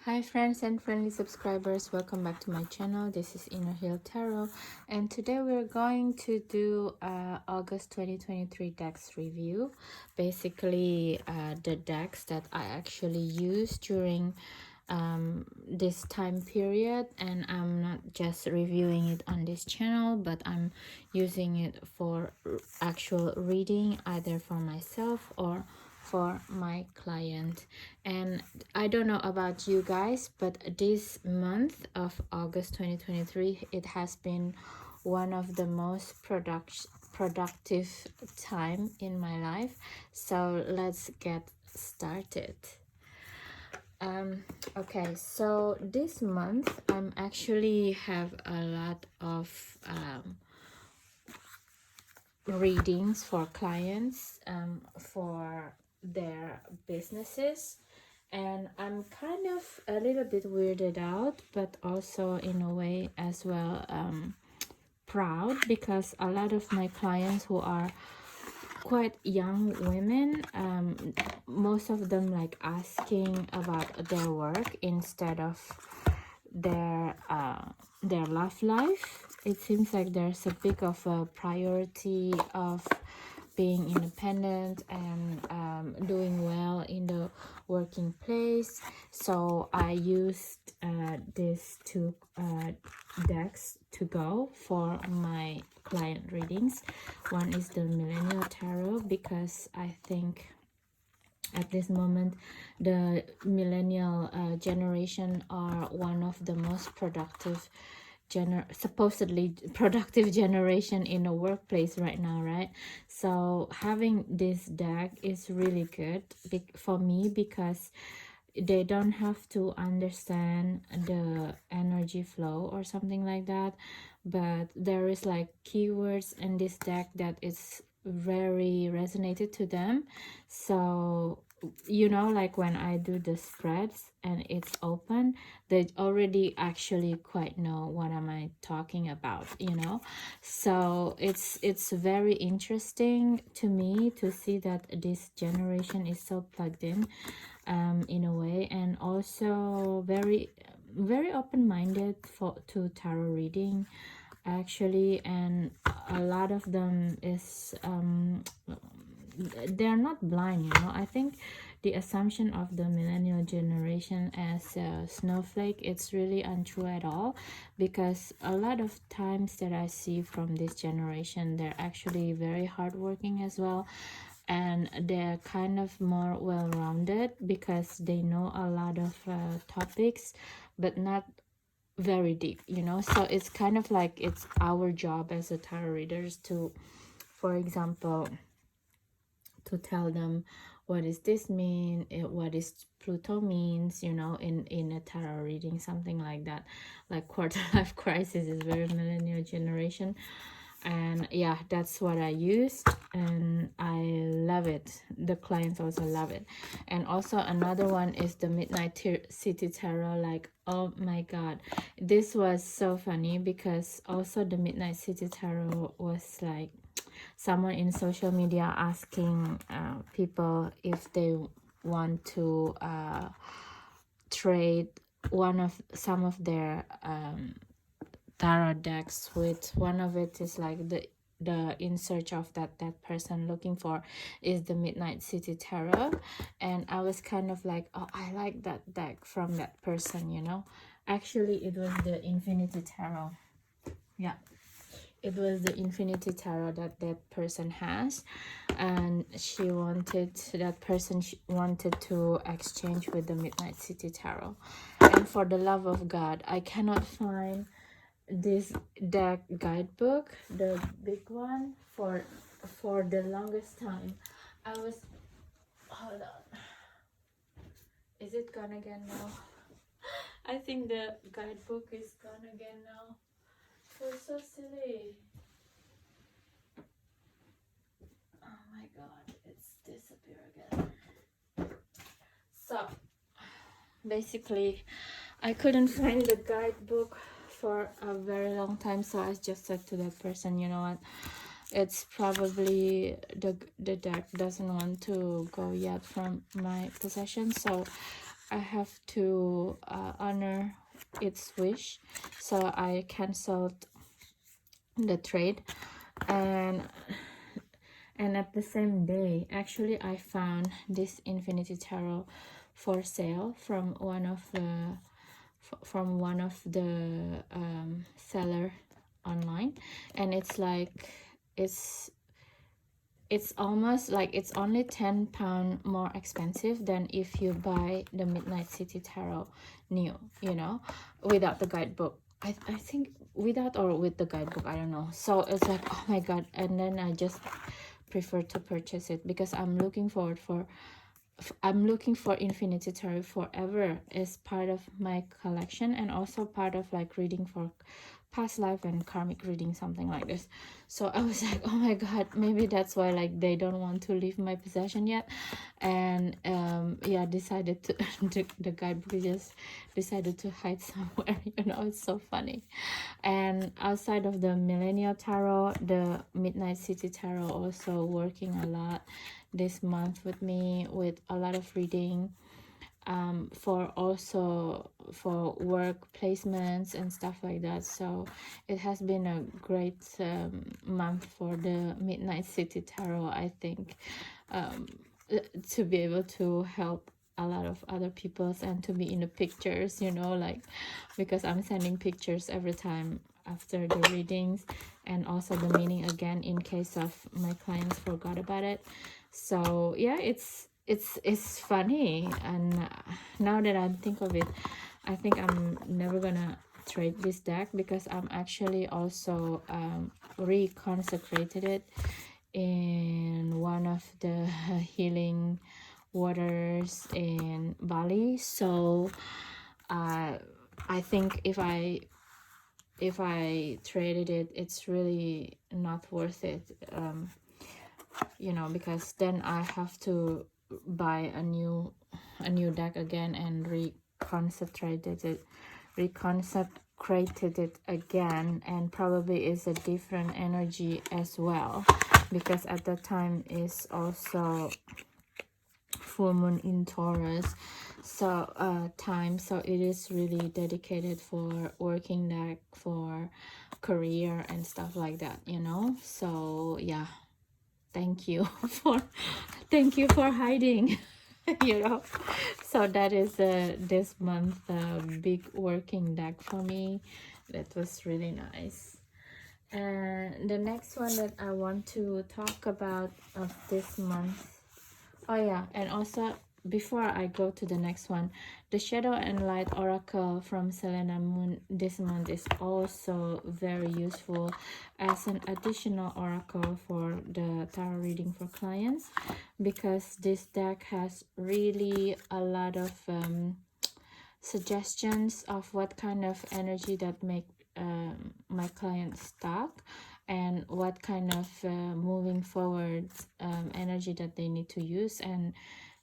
Hi friends and friendly subscribers, welcome back to my channel. This is Inner Hill Tarot, and today we're going to do August 2023 decks review. Basically the decks that I actually used during this time period, and I'm not just reviewing it on this channel, but I'm using it for actual reading, either for myself or for my client. And I don't know about you guys, but this month of August 2023, it has been one of the most productive time in my life. So let's get started. Okay, so this month I'm actually have a lot of readings for clients for their businesses, and I'm kind of a little bit weirded out, but also in a way as well proud, because a lot of my clients who are quite young women, most of them like asking about their work instead of their love life. It seems like there's a big of a priority of being independent and doing well in the working place. So I used these two decks to go for my client readings. One is the Millennial Tarot, because I think at this moment the millennial generation are one of the most productive supposedly productive generation in the workplace right now, right? So having this deck is really good for me, because they don't have to understand the energy flow or something like that, but there is like keywords in this deck that is very resonated to them. So you know, like when I do the spreads and it's open, they already actually quite know what am I talking about, you know. So it's very interesting to me to see that this generation is so plugged in a way, and also very open-minded for to tarot reading actually. And a lot of them is they're not blind, you know. I think the assumption of the millennial generation as a snowflake, it's really untrue at all, because a lot of times that I see from this generation, they're actually very hardworking as well, and they're kind of more well-rounded because they know a lot of topics, but not very deep, you know. So it's kind of like it's our job as a tarot readers to, for example, to tell them what does this mean, what is Pluto means, you know, in a tarot reading, something like that. Like quarter life crisis is very millennial generation, and yeah, that's what I used, and I love it. The clients also love it. And also another one is the Midnight City Tarot. Like, oh my god, this was so funny, because also the Midnight City Tarot was like someone in social media asking people if they want to trade some of their tarot decks with one of it. Is like the in search of that person looking for is the Midnight City Tarot, and I was kind of like, oh, I like that deck from that person, you know. Actually it was the Infinity Tarot. Yeah, it was the Infinity Tarot that person has, and that person wanted to exchange with the Midnight City Tarot. And for the love of God, I cannot find this deck guidebook, the big one, for the longest time. I was, hold on, is it gone again now? I think the guidebook is gone again now. We're so silly. Oh my god, it's disappeared again. So basically I couldn't find the guidebook for a very long time, so I just said to that person, you know what, it's probably the deck doesn't want to go yet from my possession. So I have to honor its wish, so I canceled the trade. And at the same day, actually, I found this Infinity Tarot for sale from one of the seller online, and it's like it's almost like it's only £10 more expensive than if you buy the Midnight City Tarot new, you know, without the guidebook. I think without or with the guidebook, I don't know. So it's like, oh my god. And then I just prefer to purchase it because I'm looking for Infinity Tarot forever as part of my collection, and also part of like reading for past life and karmic reading, something like this. So I was like, oh my god, maybe that's why like they don't want to leave my possession yet. And yeah, decided to the guidebook just decided to hide somewhere, you know. It's so funny. And outside of the Millennial Tarot, the Midnight City Tarot also working a lot this month with me, with a lot of reading, for work placements and stuff like that. So it has been a great month for the Midnight City Tarot, I think, to be able to help a lot of other people's and to be in the pictures, you know, like because I'm sending pictures every time after the readings, and also the meaning again in case of my clients forgot about it. So yeah, it's funny. And now that I think of it, I think I'm never gonna trade this deck, because I'm actually also reconsecrated it in one of the healing waters in Bali. So I think if I traded it, it's really not worth it, you know, because then I have to buy a new deck again and reconsecrated it again, and probably is a different energy as well, because at that time is also full moon in Taurus. So so it is really dedicated for working deck, for career and stuff like that, you know. So yeah, thank you for hiding. You know. So that is this month big working deck for me. That was really nice. And the next one that I want to talk about of this month, oh yeah, and also before I go to the next one, the Shadow and Light Oracle from Selena Moon this month is also very useful as an additional oracle for the tarot reading for clients, because this deck has really a lot of suggestions of what kind of energy that make my client stuck, and what kind of moving forward energy that they need to use. And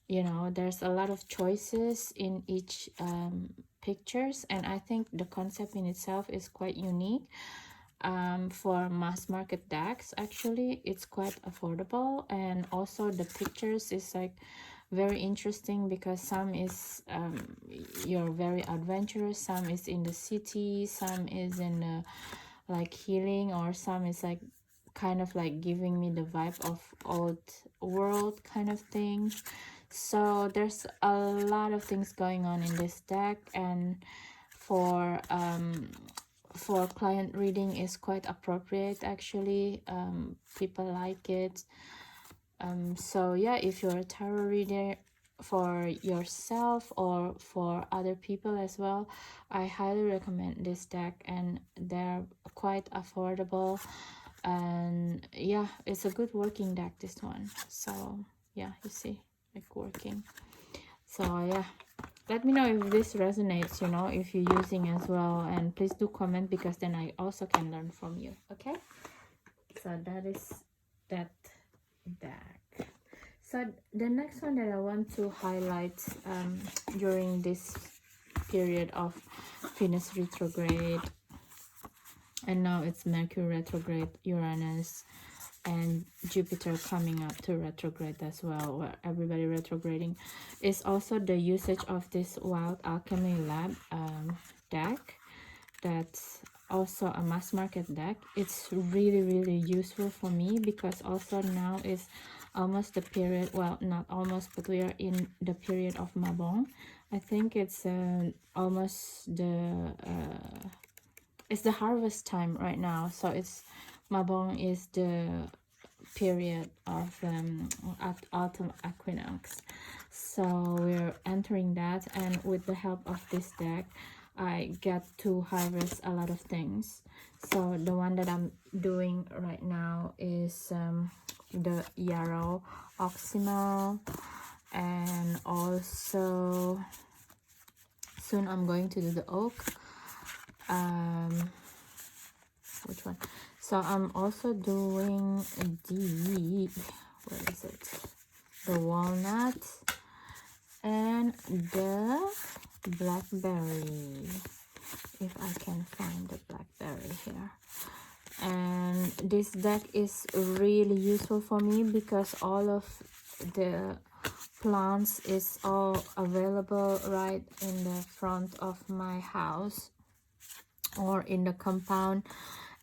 you know, there's a lot of choices in each pictures, and I think the concept in itself is quite unique. For mass market decks, actually it's quite affordable, and also the pictures is like very interesting, because some is you're very adventurous, some is in the city, some is in the like healing, or some is like kind of like giving me the vibe of old world kind of thing. So there's a lot of things going on in this deck, and for client reading is quite appropriate actually. People like it. So yeah, if you're a tarot reader for yourself or for other people as well, I highly recommend this deck, and they're quite affordable. And yeah, it's a good working deck, this one. So yeah, you see, like working. So yeah, let me know if this resonates, you know, if you're using as well, and please do comment, because then I also can learn from you. Okay, so that is that deck. So the next one that I want to highlight during this period of Venus retrograde, and now it's Mercury retrograde, Uranus and Jupiter coming up to retrograde as well, where everybody retrograding. Is also the usage of this Wild Alchemy Lab deck. That's also a mass market deck. It's really useful for me because also now is almost the period, well, not almost, but we are in the period of Mabon. I think it's almost it's the harvest time right now, so it's Mabon is the period of autumn equinox, so we're entering that, and with the help of this deck I get to harvest a lot of things. So the one that I'm doing right now is the yarrow oximal, and also soon I'm going to do the oak. Which one? So I'm also doing the, where is it? The walnut and the blackberry. If I can find the blackberry here. And this deck is really useful for me because all of the plants is all available right in the front of my house or in the compound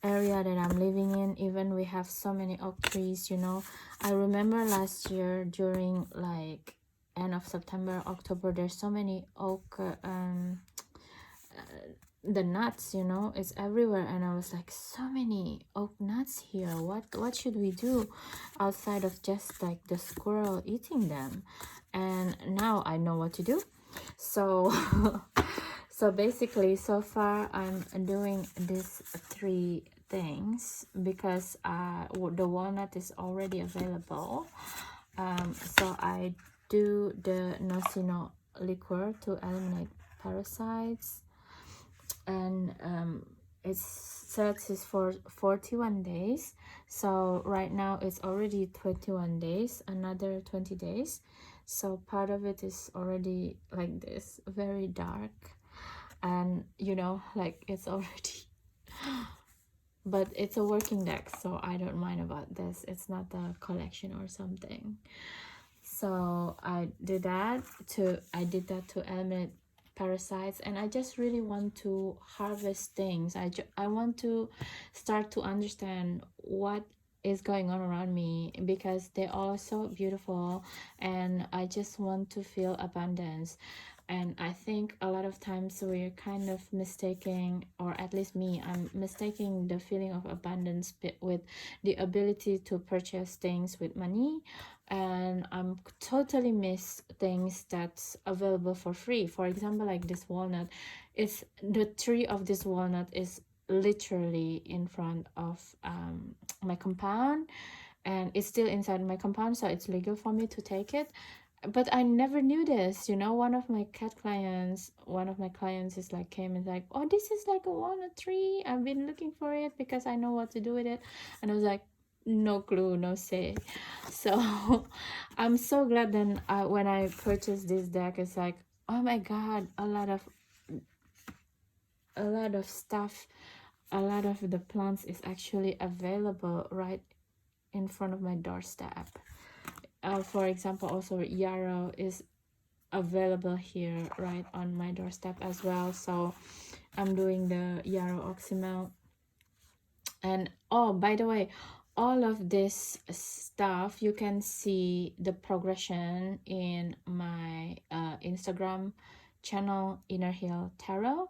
area that I'm living in. Even we have so many oak trees, you know. I remember last year during like end of September, October, there's so many oak the nuts, you know, it's everywhere, and I was like, so many oak nuts here, what should we do outside of just like the squirrel eating them? And now I know what to do. So so basically so far I'm doing these 3 things because the walnut is already available. So I do the nocino liqueur to eliminate parasites, and it says it's for 41 days. So right now it's already 21 days, another 20 days. So part of it is already like this, very dark, and you know, like it's already but it's a working deck, so I don't mind about this. It's not a collection or something. So I did that to eliminate parasites, and I just really want to harvest things. I want to start to understand what is going on around me because they are so beautiful, and I just want to feel abundance. And I think a lot of times we're kind of mistaking, or at least me, I'm mistaking the feeling of abundance with the ability to purchase things with money, and I'm totally miss things that's available for free. For example, like this walnut, it's the tree of this walnut is literally in front of my compound, and it's still inside my compound, so it's legal for me to take it. But I never knew this, you know. One of my clients is like came and like, oh, this is like a walnut tree, I've been looking for it because I know what to do with it. And I was like, no clue, no say. So I'm so glad then when I purchased this deck, it's like, oh my god, a lot of stuff, a lot of the plants is actually available right in front of my doorstep. For example, also yarrow is available here right on my doorstep as well. So I'm doing the yarrow oximal. And oh, by the way, all of this stuff you can see the progression in my Instagram channel, innerhill.tarot.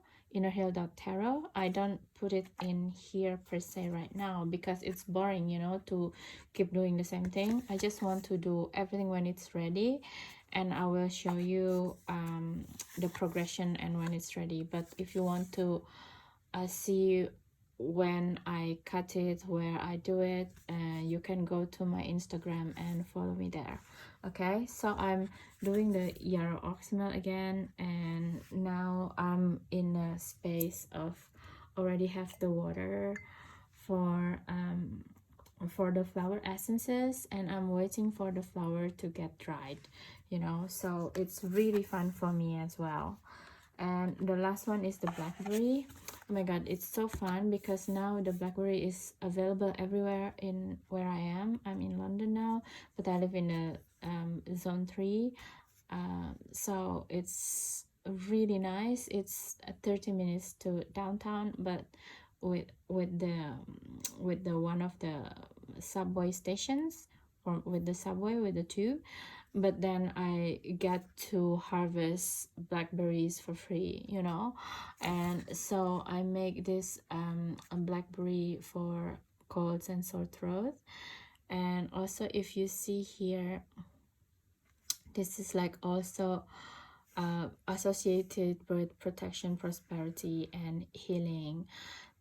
I don't put it in here per se right now because it's boring, you know, to keep doing the same thing. I just want to do everything when it's ready, and I will show you the progression and when it's ready. But if you want to see when I cut it, where I do it, you can go to my Instagram and follow me there. Okay, so I'm doing the yarrow oximal again, and now I'm in a space of already have the water for the flower essences, and I'm waiting for the flower to get dried, you know. So it's really fun for me as well. And the last one is the blackberry. Oh my god, it's so fun because now the blackberry is available everywhere in where I am. I'm in London now, but I live in a zone 3, so it's really nice. It's 30 minutes to downtown, but with the one of the subway stations, or with the subway, with the tube. But then I get to harvest blackberries for free, you know. And so I make this a blackberry for colds and sore throat. And also, if you see here, this is like also associated with protection, prosperity, and healing.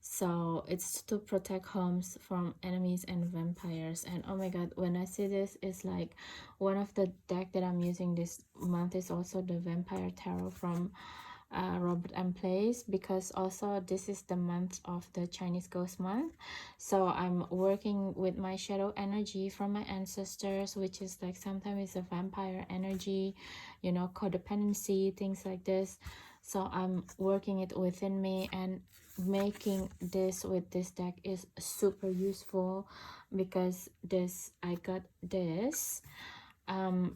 So it's to protect homes from enemies and vampires. And oh my god, when I see this, it's like one of the deck that I'm using this month is also the Vampire Tarot from Robert M. Place, because also this is the month of the Chinese Ghost Month. So I'm working with my shadow energy from my ancestors, which is like sometimes it's a vampire energy, you know, codependency, things like this. So I'm working it within me, and making this with this deck is super useful because this, I got this.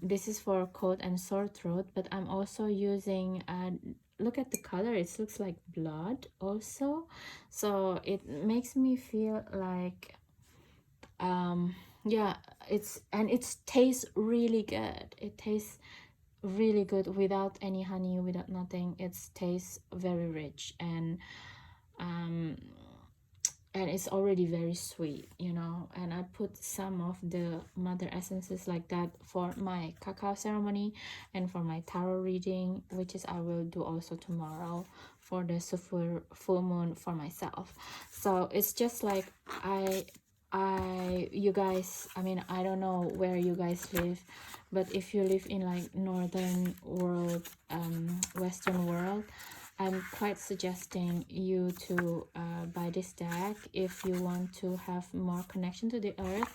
This is for cold and sore throat, but I'm also using look at the color, it looks like blood also, so it makes me feel like yeah, it tastes really good. It tastes really good without any honey, without nothing. It tastes very rich, um and it's already very sweet, you know. And I put some of the mother essences like that for my cacao ceremony and for my tarot reading, which is I will do also tomorrow for the full moon for myself. So it's just like you guys, I mean, I don't know where you guys live, but if you live in like northern world, western world, I'm quite suggesting you to buy this deck if you want to have more connection to the earth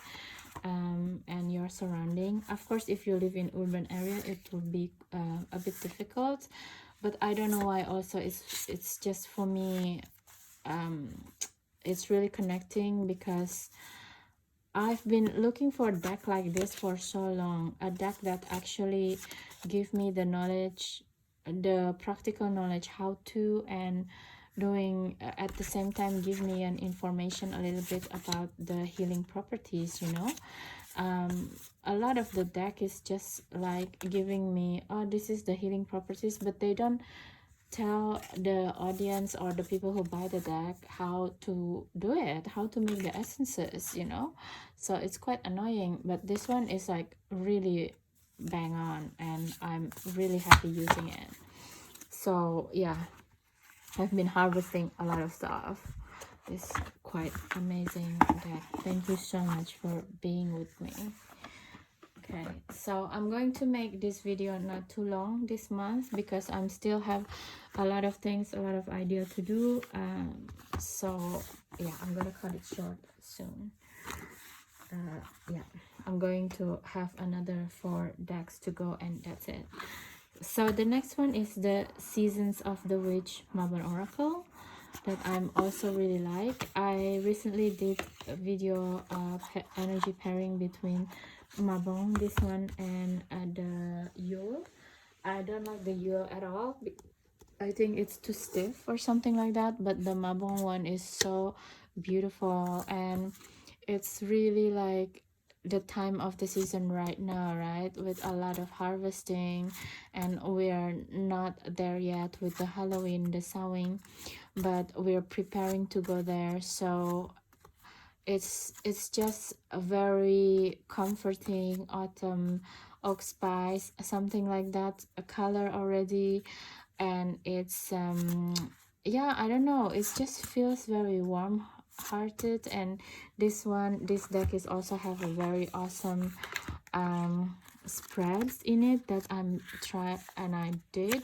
and your surrounding. Of course, if you live in urban area, it will be a bit difficult, but I don't know why. Also, it's just for me, it's really connecting because I've been looking for a deck like this for so long, a deck that actually give me the knowledge, the practical knowledge how to, and doing at the same time give me an information a little bit about the healing properties, you know. A lot of the deck is just like giving me, oh, this is the healing properties, but they don't tell the audience or the people who buy the deck how to do it, how to make the essences, you know. So it's quite annoying, but this one is like really bang on, and I'm really happy using it. So yeah, I've been harvesting a lot of stuff. It's quite amazing deck. Thank you so much for being with me. Okay, so I'm going to make this video not too long this month because I'm still have a lot of things, a lot of idea to do. So yeah, I'm gonna cut it short soon. Yeah, I'm going to have another 4 decks to go, and that's it. So the next one is the Seasons of the Witch Mabon Oracle that I'm also really like. I recently did a video of energy pairing between Mabon, this one, and the Yule. I don't like the Yule at all. I think it's too stiff or something like that, but the Mabon one is so beautiful, and it's really like the time of the season right now, right, with a lot of harvesting, and we are not there yet with the Halloween, the sowing, but we're preparing to go there. So it's just a very comforting autumn oak spice, something like that, a color already. And it's yeah, I don't know, it just feels very warm hearted. And this deck is also have a very awesome spreads in it that I'm I did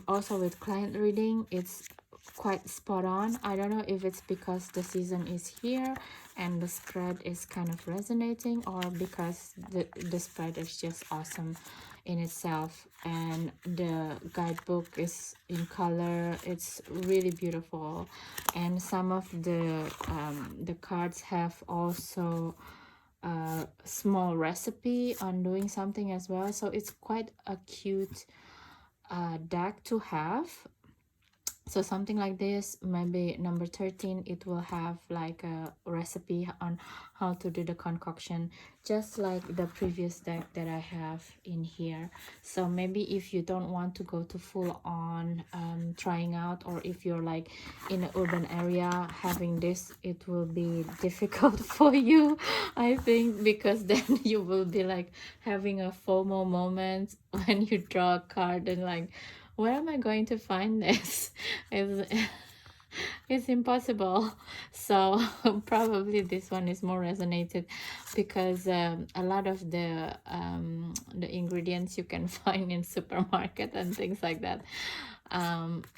also with client reading. It's quite spot on. I don't know if it's because the season is here and the spread is kind of resonating, or because the spread is just awesome in itself, and the guidebook is in color. It's really beautiful, and some of the cards have also a small recipe on doing something as well, so it's quite a cute deck to have. So something like this, maybe number 13, it will have like a recipe on how to do the concoction, just like the previous deck that I have in here. So maybe if you don't want to go to full on trying out, or if you're like in an urban area, having this, it will be difficult for you, I think, because then you will be like having a FOMO moment when you draw a card and like, where am I going to find this? It's, it's impossible. So probably this one is more resonated, because a lot of the ingredients you can find in supermarket and things like that.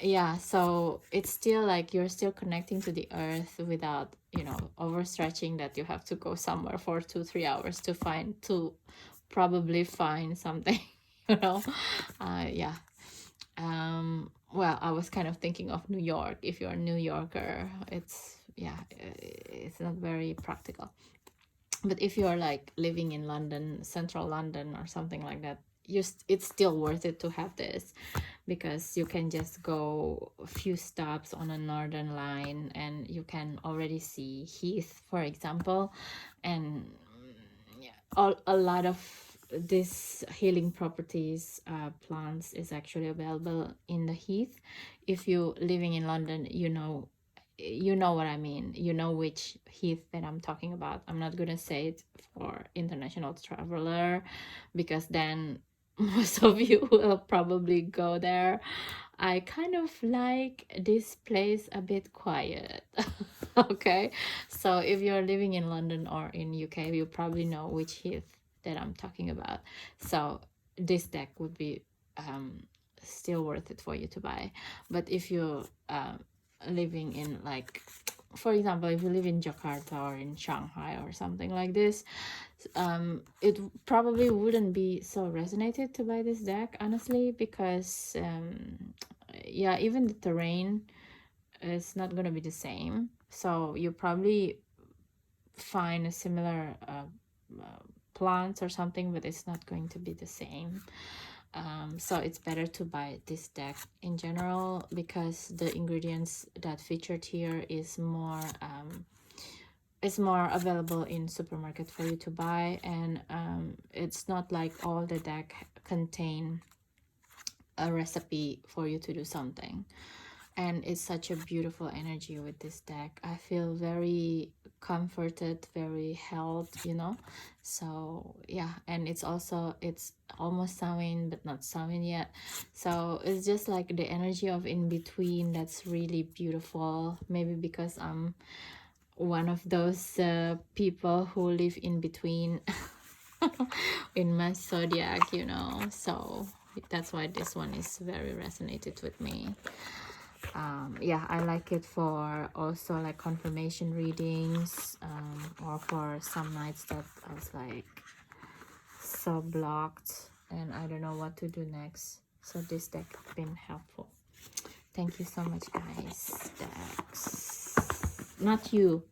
Yeah, so it's still like you're still connecting to the earth without, you know, overstretching that you have to go somewhere for 2-3 hours to probably find something, you know. Yeah. Well, I was kind of thinking of New York. If you're a New Yorker, it's, yeah, it's not very practical. But if you're like living in London, central London or something like that, it's still worth it to have this, because you can just go a few stops on a northern line and you can already see Heath, for example. And yeah, a lot of this healing properties plants is actually available in the Heath. If you living in London, you know what I mean. You know which Heath that I'm talking about. I'm not gonna say it for international traveler, because then most of you will probably go there. I kind of like this place a bit quiet. Okay, so if you're living in London or in UK, you probably know which Heath that I'm talking about. So this deck would be still worth it for you to buy. But if you're living in, like, for example, if you live in Jakarta or in Shanghai or something like this, it probably wouldn't be so resonated to buy this deck, honestly, because yeah, even the terrain is not gonna be the same. So you probably find a similar plants or something, but it's not going to be the same. So it's better to buy this deck in general, because the ingredients that featured here is more available in supermarket for you to buy. And it's not like all the deck contain a recipe for you to do something. And it's such a beautiful energy with this deck. I feel very comforted, very held, you know. So yeah, and it's almost Samhain but not Samhain yet. So it's just like the energy of in between that's really beautiful. Maybe because I'm one of those people who live in between in my zodiac, you know. So that's why this one is very resonated with me. Yeah, I like it for also like confirmation readings, or for some nights that I was like so blocked and I don't know what to do next. So this deck has been helpful. Thank you so much, guys. Decks. Not you,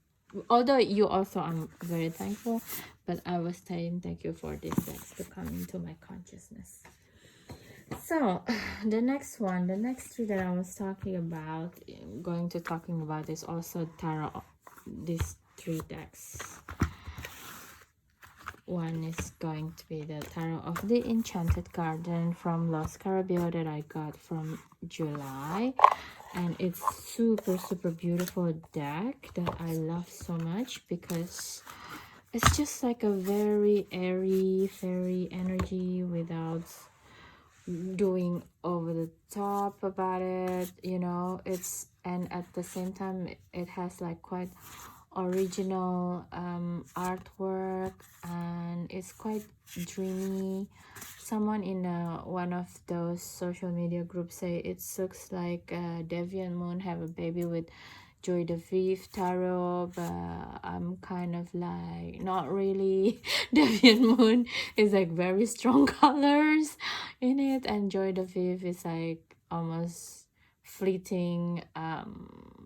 although you also, I'm very thankful, but I was saying thank you for these decks to come into my consciousness. So the next three that I was talking about, is also tarot. These three decks. One is going to be the Tarot of the Enchanted Garden from Los Carabeo that I got from July. And it's super beautiful deck that I love so much, because it's just like a very airy, fairy energy without doing over the top about it, you know. And at the same time it has like quite original artwork, and it's quite dreamy. Someone in one of those social media groups say it looks like Devi and Moon have a baby with Joy de Vive tarot, but I'm kind of like not really. Deviant Moon is like very strong colors in it, and Joy de Vive is like almost fleeting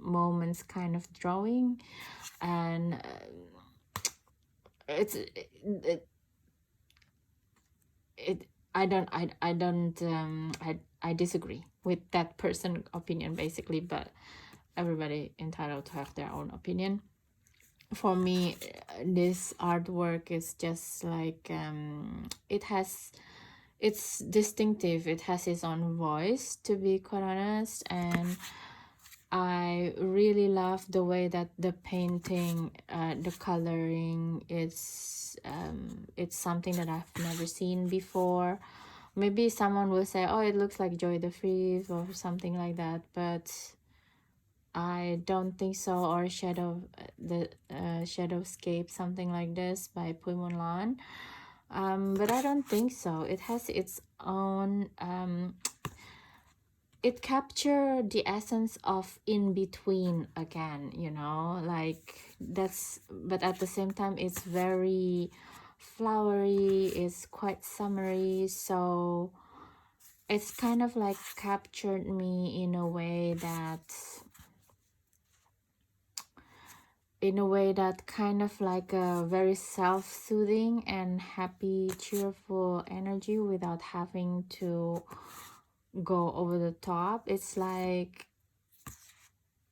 moments kind of drawing. And it's it I don't I disagree with that person opinion basically, but everybody entitled to have their own opinion. For me, this artwork is just like it's distinctive, it has its own voice, to be quite honest. And I really love the way that the painting, the coloring, it's something that I've never seen before. Maybe someone will say, oh, it looks like Joy de Vive or something like that, but I don't think so. Or the Shadowscape, something like this by Pui Mun Lan. But I don't think so. It has its own it captured the essence of in between again, you know, like that's, but at the same time it's very flowery, it's quite summery, so it's kind of like captured me in a way that kind of like a very self-soothing and happy, cheerful energy without having to go over the top. It's like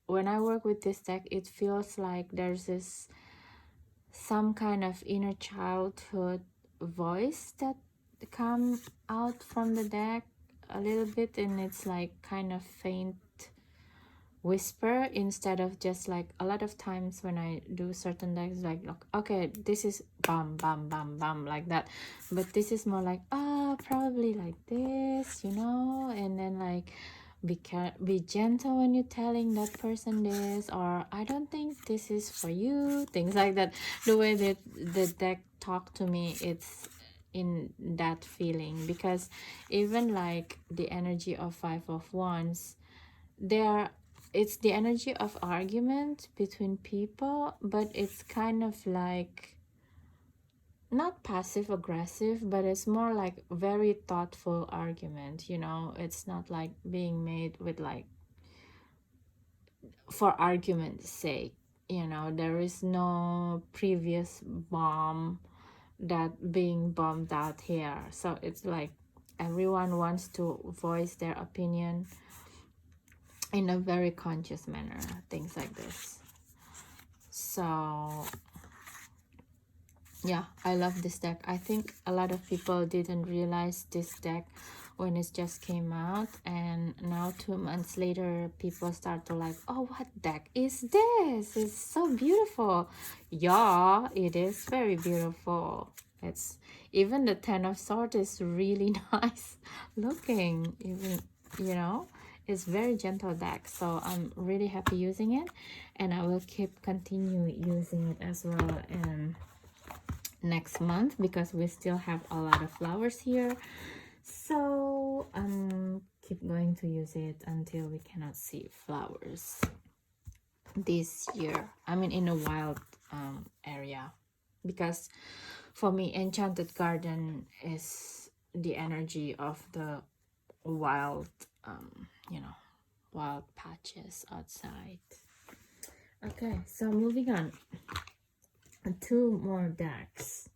when I work with this deck, it feels like there's this some kind of inner childhood voice that come out from the deck a little bit, and it's like kind of faint whisper instead of just like a lot of times when I do certain decks, like okay, this is bam bam bam bam like that, but this is more like probably like this, you know, and then like be gentle when you're telling that person this, or I don't think this is for you, things like that. The way that the deck talk to me, it's in that feeling, because even like the energy of Five of Wands, there it's the energy of argument between people, but it's kind of like not passive aggressive, but it's more like very thoughtful argument, you know. It's not like being made with like for argument's sake, you know. There is no previous bomb that being bombed out here, so it's like everyone wants to voice their opinion in a very conscious manner, things like this. So yeah, I love this deck. I think a lot of people didn't realize this deck when it just came out, and now 2 months later people start to like, oh, what deck is this? It's so beautiful. Yeah, it is very beautiful. It's even the Ten of Swords is really nice looking, even, you know. It's very gentle deck, so I'm really happy using it, and I will continue using it as well next month, because we still have a lot of flowers here. So keep going to use it until we cannot see flowers this year. I mean in a wild area, because for me Enchanted Garden is the energy of the wild you know, wild patches outside. Okay, so moving on, 2 more decks.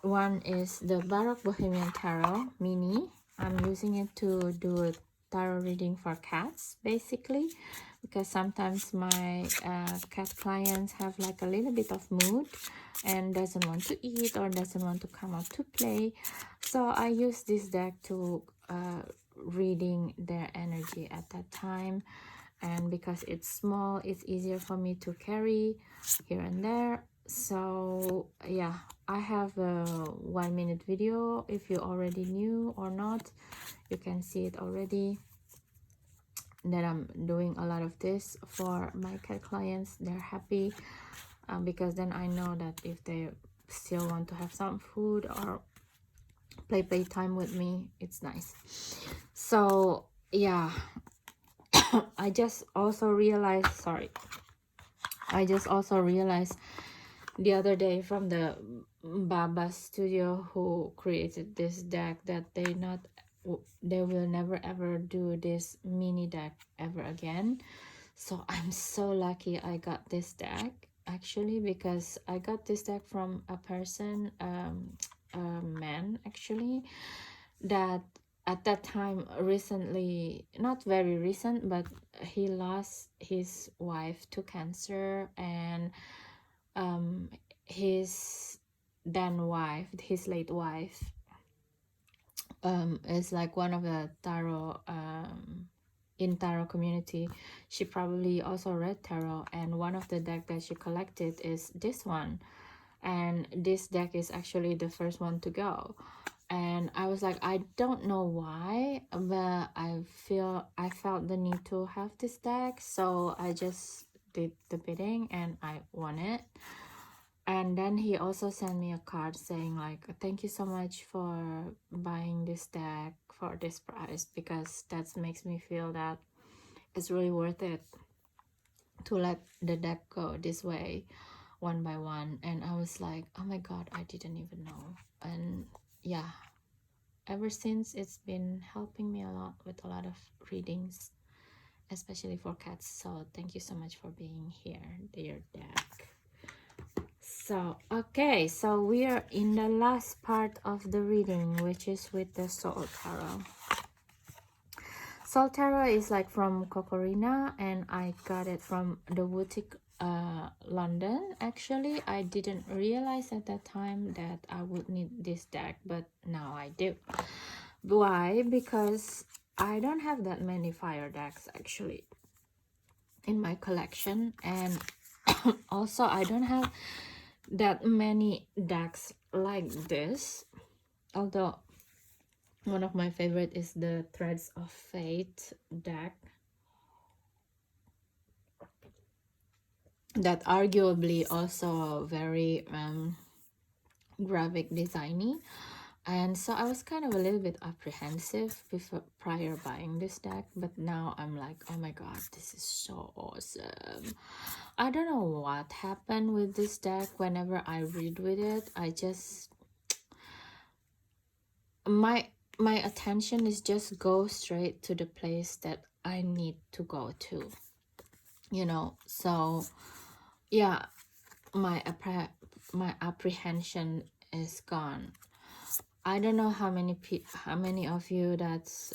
One is the Baroque Bohemian Tarot Mini. I'm using it to do a tarot reading for cats, basically, because sometimes my cat clients have like a little bit of mood and doesn't want to eat or doesn't want to come out to play. So I use this deck to reading their energy at that time, and because it's small, it's easier for me to carry here and there. So yeah, I have a 1-minute video. If you already knew or not, you can see it already, that I'm doing a lot of this for my cat clients. They're happy because then I know that if they still want to have some food or play time with me, it's nice. So yeah, I just also realized, the other day from the Baba Studio who created this deck that they will never ever do this mini deck ever again. So I'm so lucky I got this deck actually, because I got this deck from a person, a man actually, that at that time recently, not very recent, but he lost his wife to cancer, and um his then wife, his late wife, is like one of the tarot, in tarot community. She probably also read tarot, and one of the deck that she collected is this one, and this deck is actually the first one to go. And I was like, I don't know why, but I felt the need to have this deck, so I just did the bidding and I won it. And then he also sent me a card saying like, thank you so much for buying this deck for this price, because that makes me feel that it's really worth it to let the deck go this way, one by one. And I was like, oh my god, I didn't even know. And yeah, ever since, it's been helping me a lot with a lot of readings, especially for cats. So thank you so much for being here, dear deck. So okay, so we are in the last part of the reading, which is with the Soul Tarot. Soul Tarot is like from Cocorina, and I got it from the boutique, London. Actually, I didn't realize at that time that I would need this deck, but now I do. Why? Because I don't have that many fire decks actually in my collection, and also I don't have that many decks like this, although one of my favorite is the Threads of Fate deck, that arguably also very graphic designy. And so I was kind of a little bit apprehensive before prior buying this deck, but now I'm like, oh my god, this is so awesome. I don't know what happened with this deck. Whenever I read with it, I just, my attention is just go straight to the place that I need to go to, you know. So yeah, my apprehension is gone. I don't know how many of you that's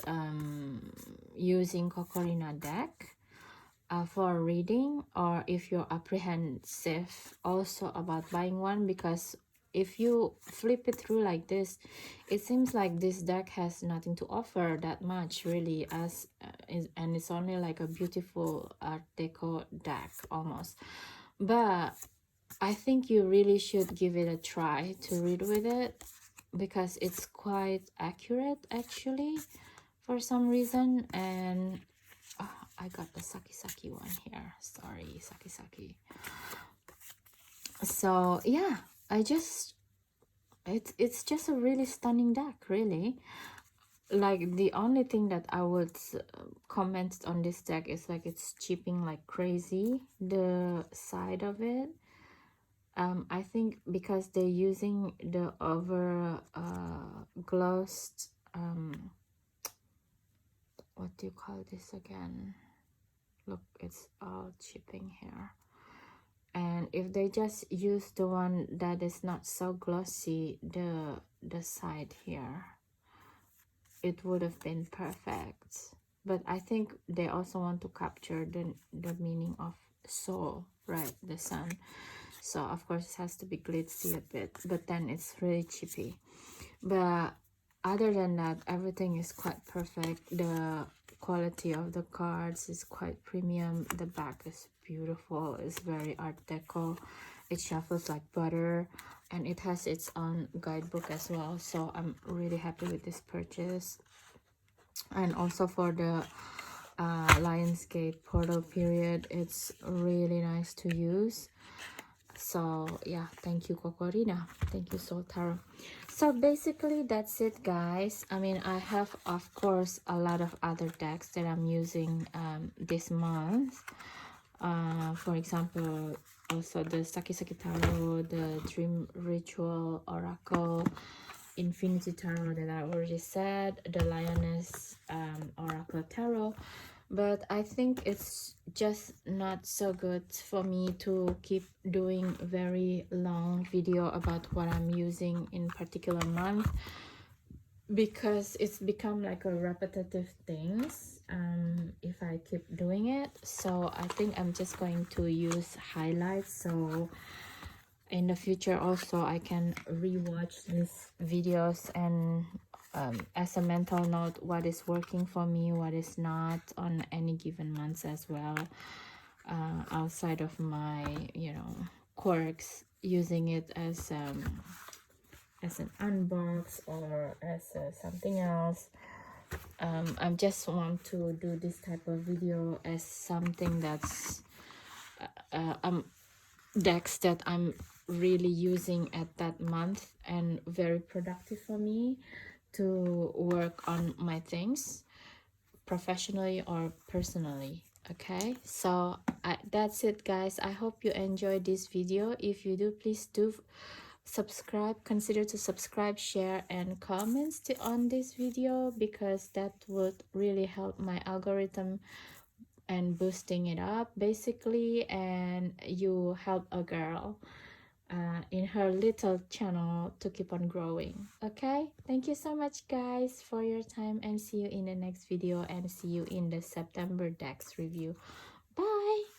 using Cocorina deck for reading, or if you're apprehensive also about buying one, because if you flip it through like this, it seems like this deck has nothing to offer that much really, as and it's only like a beautiful art deco deck almost. But I think you really should give it a try to read with it, because it's quite accurate actually for some reason. And I got the Saki one here, sorry, Saki. So yeah, it's just a really stunning deck, really. Like the only thing that I would comment on this deck is like it's chipping like crazy, the side of it. I think because they're using the over glossed, what do you call this again? Look, it's all chipping here. And if they just use the one that is not so glossy, the side here, it would have been perfect. But I think they also want to capture the meaning of soul, right? The sun. So of course it has to be glitzy a bit, but then it's really chippy. But other than that, everything is quite perfect. The quality of the cards is quite premium. The back is beautiful. It's very art deco. It shuffles like butter, and it has its own guidebook as well. So I'm really happy with this purchase. And also for the Lionsgate portal period, it's really nice to use. So yeah, thank you Kokorina, thank you Soul Tarot. So basically that's it guys. I mean, I have of course a lot of other decks that I'm using this month. For example, also the Sakisaki Tarot, the Dream Ritual Oracle, Infinity Tarot that I already said, the Lioness Oracle Tarot. But I think it's just not so good for me to keep doing very long video about what I'm using in particular month, because it's become like a repetitive things if I keep doing it. So I think I'm just going to use highlights, so in the future also I can rewatch these videos and as a mental note what is working for me, what is not on any given months as well, outside of my quirks, using it as an unbox or as something else. I just want to do this type of video as something that's decks that I'm really using at that month and very productive for me to work on my things professionally or personally. Okay, so that's it guys. I hope you enjoyed this video. If you do, please do subscribe, consider to subscribe, share and comments on this video, because that would really help my algorithm and boosting it up basically, and you help a girl in her little channel to keep on growing. Okay, thank you so much guys for your time, and see you in the next video, and see you in the September decks review. Bye.